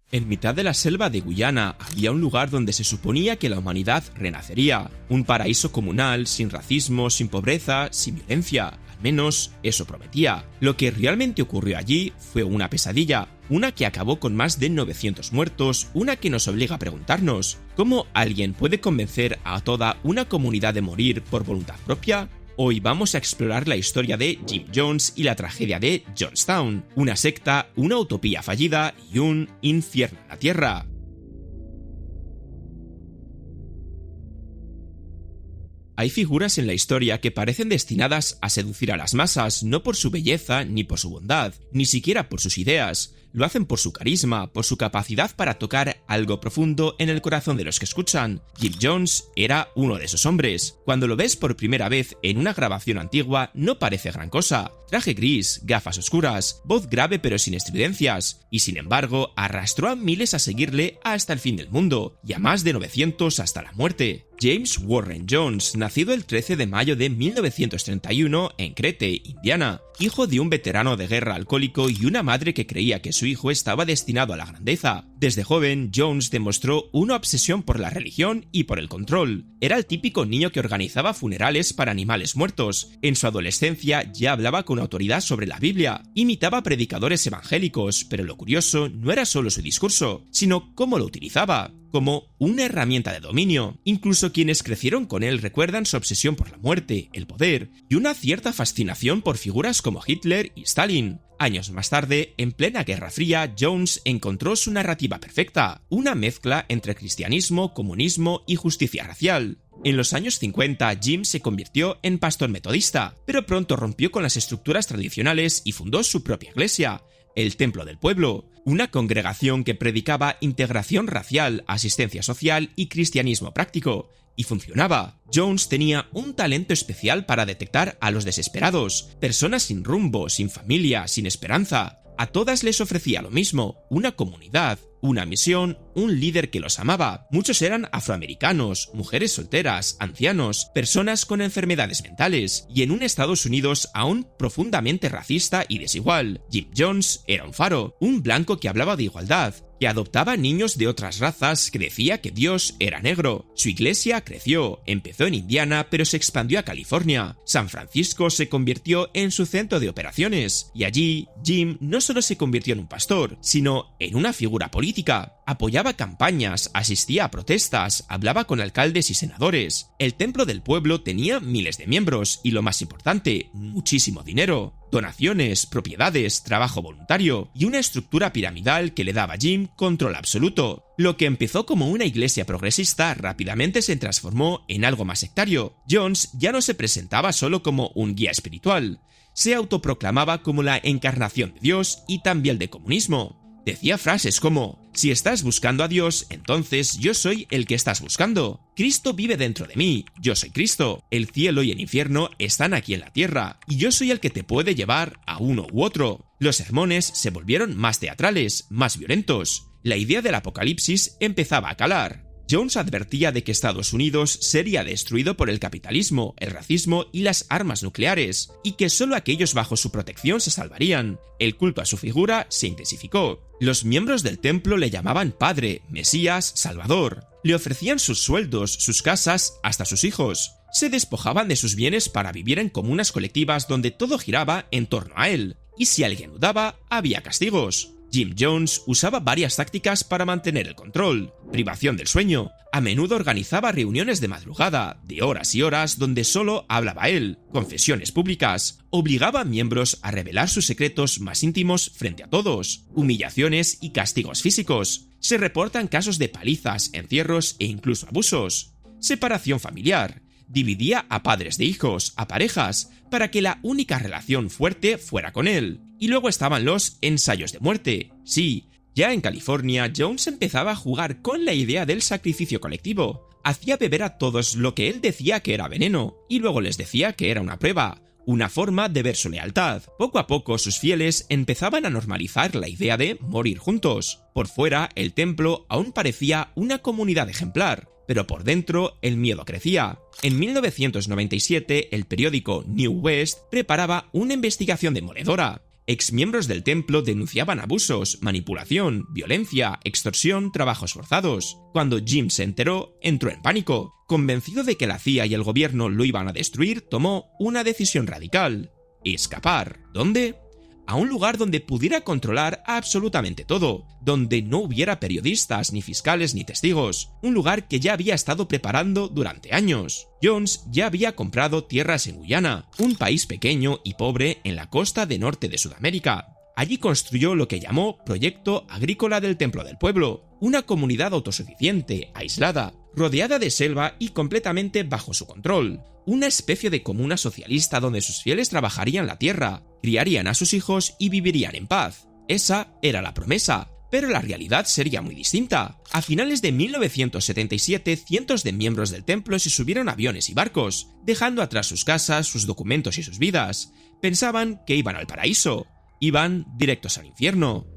En mitad de la selva de Guyana había un lugar donde se suponía que la humanidad renacería, un paraíso comunal, sin racismo, sin pobreza, sin violencia. Al menos eso prometía. Lo que realmente ocurrió allí fue una pesadilla, una que acabó con más de 900 muertos, una que nos obliga a preguntarnos, ¿cómo alguien puede convencer a toda una comunidad de morir por voluntad propia? Hoy vamos a explorar la historia de Jim Jones y la tragedia de Jonestown, una secta, una utopía fallida y un infierno en la tierra. Hay figuras en la historia que parecen destinadas a seducir a las masas, no por su belleza ni por su bondad, ni siquiera por sus ideas. Lo hacen por su carisma, por su capacidad para tocar algo profundo en el corazón de los que escuchan. Jim Jones era uno de esos hombres. Cuando lo ves por primera vez en una grabación antigua, no parece gran cosa. Traje gris, gafas oscuras, voz grave pero sin estridencias, y sin embargo arrastró a miles a seguirle hasta el fin del mundo, y a más de 900 hasta la muerte. James Warren Jones, nacido el 13 de mayo de 1931 en Crete, Indiana, hijo de un veterano de guerra alcohólico y una madre que creía que su hijo estaba destinado a la grandeza. Desde joven, Jones demostró una obsesión por la religión y por el control. Era el típico niño que organizaba funerales para animales muertos. En su adolescencia ya hablaba con autoridad sobre la Biblia, imitaba predicadores evangélicos, pero lo curioso no era solo su discurso, sino cómo lo utilizaba, como una herramienta de dominio. Incluso quienes crecieron con él recuerdan su obsesión por la muerte, el poder y una cierta fascinación por figuras como Hitler y Stalin. Años más tarde, en plena Guerra Fría, Jones encontró su narrativa perfecta, una mezcla entre cristianismo, comunismo y justicia racial. En los años 50, Jim se convirtió en pastor metodista, pero pronto rompió con las estructuras tradicionales y fundó su propia iglesia, el Templo del Pueblo, una congregación que predicaba integración racial, asistencia social y cristianismo práctico. Y funcionaba. Jones tenía un talento especial para detectar a los desesperados, personas sin rumbo, sin familia, sin esperanza. A todas les ofrecía lo mismo, una comunidad, una misión, un líder que los amaba. Muchos eran afroamericanos, mujeres solteras, ancianos, personas con enfermedades mentales, y en un Estados Unidos aún profundamente racista y desigual. Jim Jones era un faro, un blanco que hablaba de igualdad, que adoptaba niños de otras razas, que decía que Dios era negro. Su iglesia creció, empezó en Indiana pero se expandió a California. San Francisco se convirtió en su centro de operaciones, y allí Jim no solo se convirtió en un pastor, sino en una figura política. Apoyaba campañas, asistía a protestas, hablaba con alcaldes y senadores. El Templo del Pueblo tenía miles de miembros y, lo más importante, muchísimo dinero. Donaciones, propiedades, trabajo voluntario y una estructura piramidal que le daba a Jim control absoluto. Lo que empezó como una iglesia progresista rápidamente se transformó en algo más sectario. Jones ya no se presentaba solo como un guía espiritual, se autoproclamaba como la encarnación de Dios y también del comunismo. Decía frases como: si estás buscando a Dios, entonces yo soy el que estás buscando. Cristo vive dentro de mí, yo soy Cristo. El cielo y el infierno están aquí en la tierra, y yo soy el que te puede llevar a uno u otro. Los sermones se volvieron más teatrales, más violentos. La idea del apocalipsis empezaba a calar. Jones advertía de que Estados Unidos sería destruido por el capitalismo, el racismo y las armas nucleares, y que solo aquellos bajo su protección se salvarían. El culto a su figura se intensificó. Los miembros del templo le llamaban Padre, Mesías, Salvador. Le ofrecían sus sueldos, sus casas, hasta sus hijos. Se despojaban de sus bienes para vivir en comunas colectivas donde todo giraba en torno a él, y si alguien dudaba, había castigos. Jim Jones usaba varias tácticas para mantener el control. Privación del sueño. A menudo organizaba reuniones de madrugada, de horas y horas, donde solo hablaba él. Confesiones públicas. Obligaba a miembros a revelar sus secretos más íntimos frente a todos. Humillaciones y castigos físicos. Se reportan casos de palizas, encierros e incluso abusos. Separación familiar. Dividía a padres de hijos, a parejas, para que la única relación fuerte fuera con él. Y luego estaban los ensayos de muerte. Sí, ya en California, Jones empezaba a jugar con la idea del sacrificio colectivo. Hacía beber a todos lo que él decía que era veneno, y luego les decía que era una prueba, una forma de ver su lealtad. Poco a poco sus fieles empezaban a normalizar la idea de morir juntos. Por fuera, el templo aún parecía una comunidad ejemplar, pero por dentro el miedo crecía. En 1997, el periódico New West preparaba una investigación demoledora. Exmiembros del templo denunciaban abusos, manipulación, violencia, extorsión, trabajos forzados. Cuando Jim se enteró, entró en pánico. Convencido de que la CIA y el gobierno lo iban a destruir, tomó una decisión radical: escapar. ¿Dónde? A un lugar donde pudiera controlar absolutamente todo, donde no hubiera periodistas, ni fiscales, ni testigos, un lugar que ya había estado preparando durante años. Jones ya había comprado tierras en Guyana, un país pequeño y pobre en la costa de norte de Sudamérica. Allí construyó lo que llamó Proyecto Agrícola del Templo del Pueblo, una comunidad autosuficiente, aislada, rodeada de selva y completamente bajo su control. Una especie de comuna socialista donde sus fieles trabajarían la tierra, criarían a sus hijos y vivirían en paz. Esa era la promesa, pero la realidad sería muy distinta. A finales de 1977, cientos de miembros del templo se subieron a aviones y barcos, dejando atrás sus casas, sus documentos y sus vidas. Pensaban que iban al paraíso. Iban directos al infierno.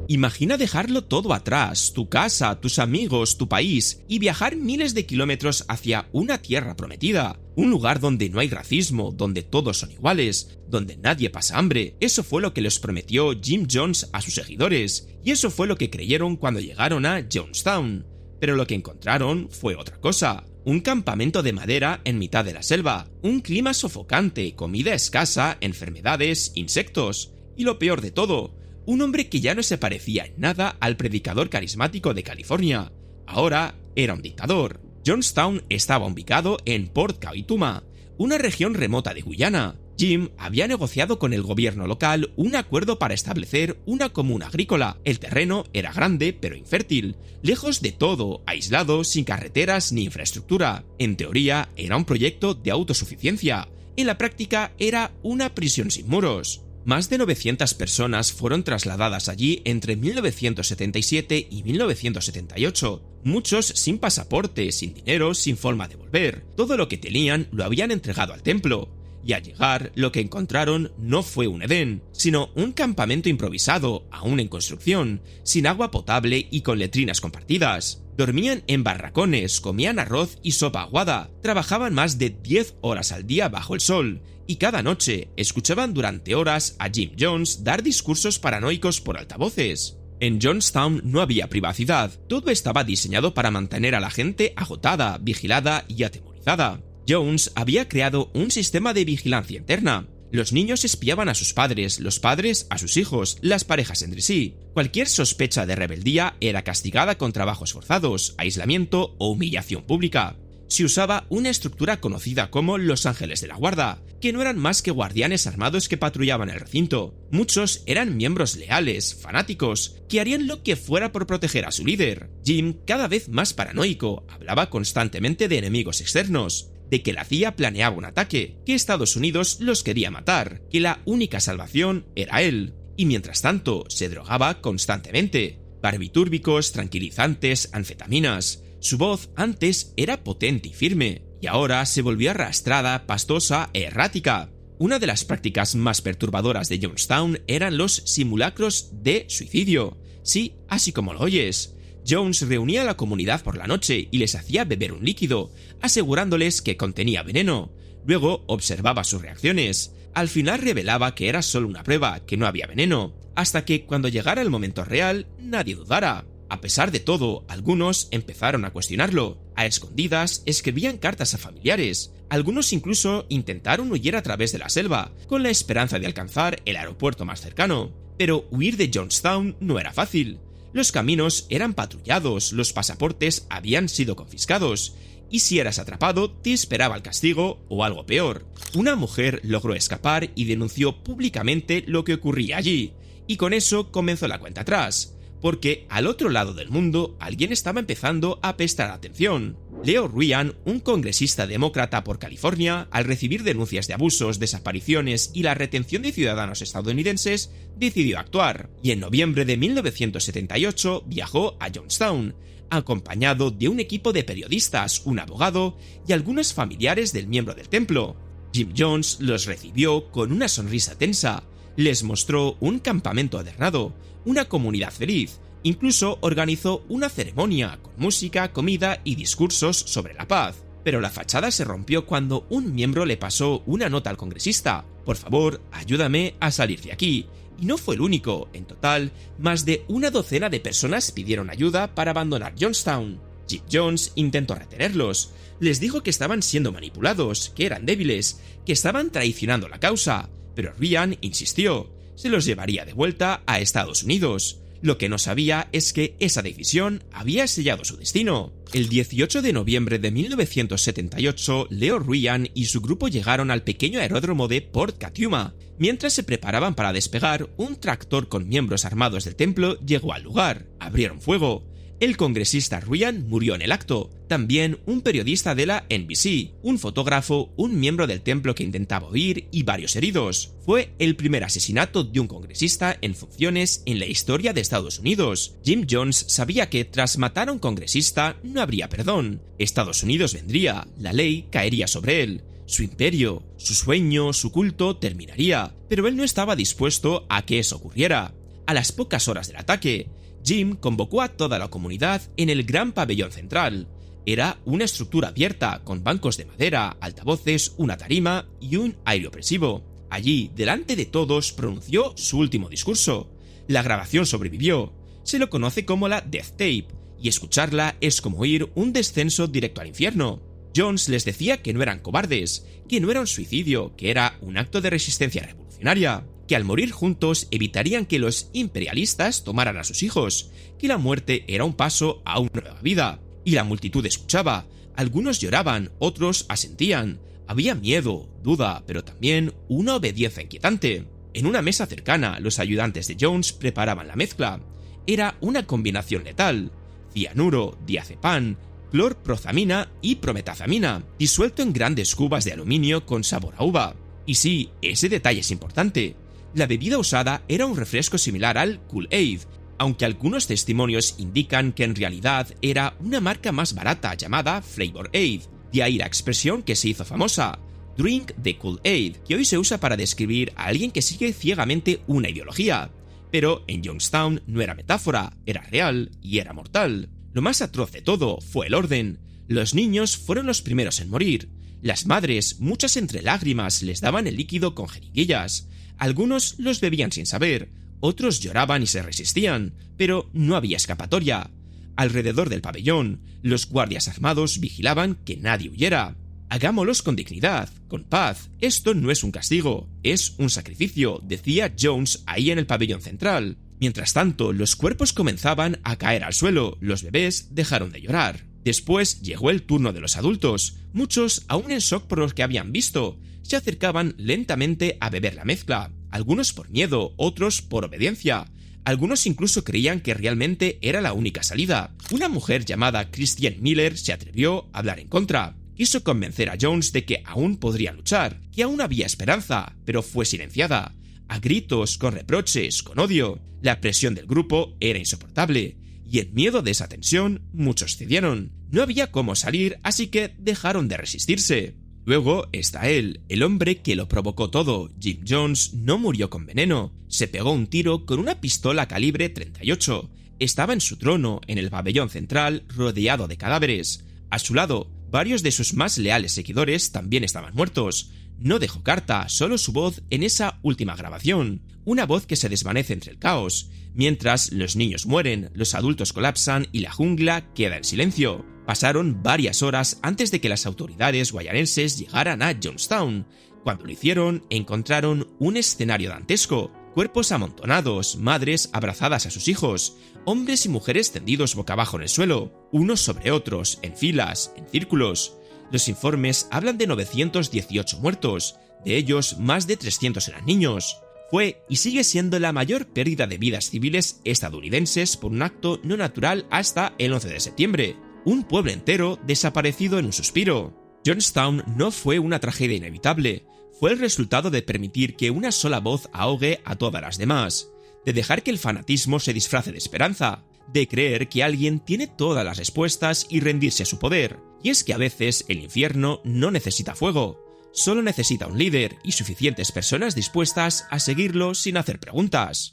Imagina dejarlo todo atrás, tu casa, tus amigos, tu país, y viajar miles de kilómetros hacia una tierra prometida, un lugar donde no hay racismo, donde todos son iguales, donde nadie pasa hambre. Eso fue lo que les prometió Jim Jones a sus seguidores, y eso fue lo que creyeron cuando llegaron a Jonestown. Pero lo que encontraron fue otra cosa: un campamento de madera en mitad de la selva, un clima sofocante, comida escasa, enfermedades, insectos, y lo peor de todo, un hombre que ya no se parecía en nada al predicador carismático de California. Ahora era un dictador. Jonestown estaba ubicado en Port Kaituma, una región remota de Guyana. Jim había negociado con el gobierno local un acuerdo para establecer una comuna agrícola. El terreno era grande pero infértil, lejos de todo, aislado, sin carreteras ni infraestructura. En teoría era un proyecto de autosuficiencia. En la práctica era una prisión sin muros. Más de 900 personas fueron trasladadas allí entre 1977 y 1978, muchos sin pasaporte, sin dinero, sin forma de volver. Todo lo que tenían lo habían entregado al templo. Y al llegar, lo que encontraron no fue un Edén, sino un campamento improvisado, aún en construcción, sin agua potable y con letrinas compartidas. Dormían en barracones, comían arroz y sopa aguada, trabajaban más de 10 horas al día bajo el sol, y cada noche escuchaban durante horas a Jim Jones dar discursos paranoicos por altavoces. En Jonestown no había privacidad, todo estaba diseñado para mantener a la gente agotada, vigilada y atemorizada. Jones había creado un sistema de vigilancia interna. Los niños espiaban a sus padres, los padres a sus hijos, las parejas entre sí. Cualquier sospecha de rebeldía era castigada con trabajos forzados, aislamiento o humillación pública. Se usaba una estructura conocida como los Ángeles de la Guarda, que no eran más que guardianes armados que patrullaban el recinto. Muchos eran miembros leales, fanáticos, que harían lo que fuera por proteger a su líder. Jim, cada vez más paranoico, hablaba constantemente de enemigos externos, de que la CIA planeaba un ataque, que Estados Unidos los quería matar, que la única salvación era él, y mientras tanto se drogaba constantemente. Barbitúricos, tranquilizantes, anfetaminas. Su voz antes era potente y firme, y ahora se volvió arrastrada, pastosa e errática. Una de las prácticas más perturbadoras de Jonestown eran los simulacros de suicidio. Sí, así como lo oyes. Jones reunía a la comunidad por la noche y les hacía beber un líquido, asegurándoles que contenía veneno. Luego observaba sus reacciones. Al final revelaba que era solo una prueba, que no había veneno, hasta que cuando llegara el momento real, nadie dudara. A pesar de todo, algunos empezaron a cuestionarlo. A escondidas escribían cartas a familiares. Algunos incluso intentaron huir a través de la selva, con la esperanza de alcanzar el aeropuerto más cercano. Pero huir de Jonestown no era fácil. Los caminos eran patrullados, los pasaportes habían sido confiscados, y si eras atrapado te esperaba el castigo o algo peor. Una mujer logró escapar y denunció públicamente lo que ocurría allí, y con eso comenzó la cuenta atrás, porque al otro lado del mundo alguien estaba empezando a prestar atención. Leo Ryan, un congresista demócrata por California, al recibir denuncias de abusos, desapariciones y la retención de ciudadanos estadounidenses, decidió actuar, y en noviembre de 1978 viajó a Jonestown, acompañado de un equipo de periodistas, un abogado y algunos familiares del miembro del templo. Jim Jones los recibió con una sonrisa tensa, les mostró un campamento adornado, una comunidad feliz. Incluso organizó una ceremonia con música, comida y discursos sobre la paz. Pero la fachada se rompió cuando un miembro le pasó una nota al congresista: por favor, ayúdame a salir de aquí. Y no fue el único. En total, más de una docena de personas pidieron ayuda para abandonar Johnstown. Jim Jones intentó retenerlos. Les dijo que estaban siendo manipulados, que eran débiles, que estaban traicionando la causa. Pero Ryan insistió. Se los llevaría de vuelta a Estados Unidos. Lo que no sabía es que esa decisión había sellado su destino. El 18 de noviembre de 1978, Leo Ryan y su grupo llegaron al pequeño aeródromo de Port Kaituma. Mientras se preparaban para despegar, un tractor con miembros armados del templo llegó al lugar. Abrieron fuego. El congresista Ryan murió en el acto. También un periodista de la NBC, un fotógrafo, un miembro del templo que intentaba huir y varios heridos. Fue el primer asesinato de un congresista en funciones en la historia de Estados Unidos. Jim Jones sabía que tras matar a un congresista no habría perdón. Estados Unidos vendría, la ley caería sobre él. Su imperio, su sueño, su culto terminaría, pero él no estaba dispuesto a que eso ocurriera. A las pocas horas del ataque, Jim convocó a toda la comunidad en el gran pabellón central. Era una estructura abierta con bancos de madera, altavoces, una tarima y un aire opresivo. Allí, delante de todos, pronunció su último discurso. La grabación sobrevivió. Se lo conoce como la Death Tape, y escucharla es como oír un descenso directo al infierno. Jones les decía que no eran cobardes, que no era un suicidio, que era un acto de resistencia revolucionaria, que al morir juntos evitarían que los imperialistas tomaran a sus hijos, que la muerte era un paso a una nueva vida. Y la multitud escuchaba. Algunos lloraban, otros asentían. Había miedo, duda, pero también una obediencia inquietante. En una mesa cercana, los ayudantes de Jones preparaban la mezcla. Era una combinación letal: cianuro, diazepam, clorprozamina y prometazamina, disuelto en grandes cubas de aluminio con sabor a uva. Y sí, ese detalle es importante. La bebida usada era un refresco similar al Kool-Aid, aunque algunos testimonios indican que en realidad era una marca más barata llamada Flavor Aid. De ahí la expresión que se hizo famosa: Drink the Kool-Aid, que hoy se usa para describir a alguien que sigue ciegamente una ideología. Pero en Johnstown no era metáfora, era real y era mortal. Lo más atroz de todo fue el orden. Los niños fueron los primeros en morir. Las madres, muchas entre lágrimas, les daban el líquido con jeringuillas. Algunos los bebían sin saber, otros lloraban y se resistían, pero no había escapatoria. Alrededor del pabellón, los guardias armados vigilaban que nadie huyera. Hagámoslos con dignidad, con paz. Esto no es un castigo, es un sacrificio, decía Jones ahí en el pabellón central. Mientras tanto, los cuerpos comenzaban a caer al suelo, los bebés dejaron de llorar. Después llegó el turno de los adultos. Muchos, aún en shock por lo que habían visto, se acercaban lentamente a beber la mezcla. Algunos por miedo, otros por obediencia. Algunos incluso creían que realmente era la única salida. Una mujer llamada Christiane Miller se atrevió a hablar en contra. Quiso convencer a Jones de que aún podría luchar, que aún había esperanza, pero fue silenciada. A gritos, con reproches, con odio. La presión del grupo era insoportable, y en miedo de esa tensión, muchos cedieron. No había cómo salir, así que dejaron de resistirse. Luego está él, el hombre que lo provocó todo. Jim Jones no murió con veneno. Se pegó un tiro con una pistola calibre 38. Estaba en su trono, en el pabellón central, rodeado de cadáveres. A su lado, varios de sus más leales seguidores también estaban muertos. No dejó carta, solo su voz en esa última grabación. Una voz que se desvanece entre el caos. Mientras los niños mueren, los adultos colapsan y la jungla queda en silencio. Pasaron varias horas antes de que las autoridades guayanenses llegaran a Johnstown. Cuando lo hicieron, encontraron un escenario dantesco. Cuerpos amontonados, madres abrazadas a sus hijos, hombres y mujeres tendidos boca abajo en el suelo, unos sobre otros, en filas, en círculos. Los informes hablan de 918 muertos, de ellos más de 300 eran niños. Fue y sigue siendo la mayor pérdida de vidas civiles estadounidenses por un acto no natural hasta el 11 de septiembre. Un pueblo entero desaparecido en un suspiro. Johnstown no fue una tragedia inevitable, fue el resultado de permitir que una sola voz ahogue a todas las demás, de dejar que el fanatismo se disfrace de esperanza, de creer que alguien tiene todas las respuestas y rendirse a su poder. Y es que a veces el infierno no necesita fuego, solo necesita un líder y suficientes personas dispuestas a seguirlo sin hacer preguntas.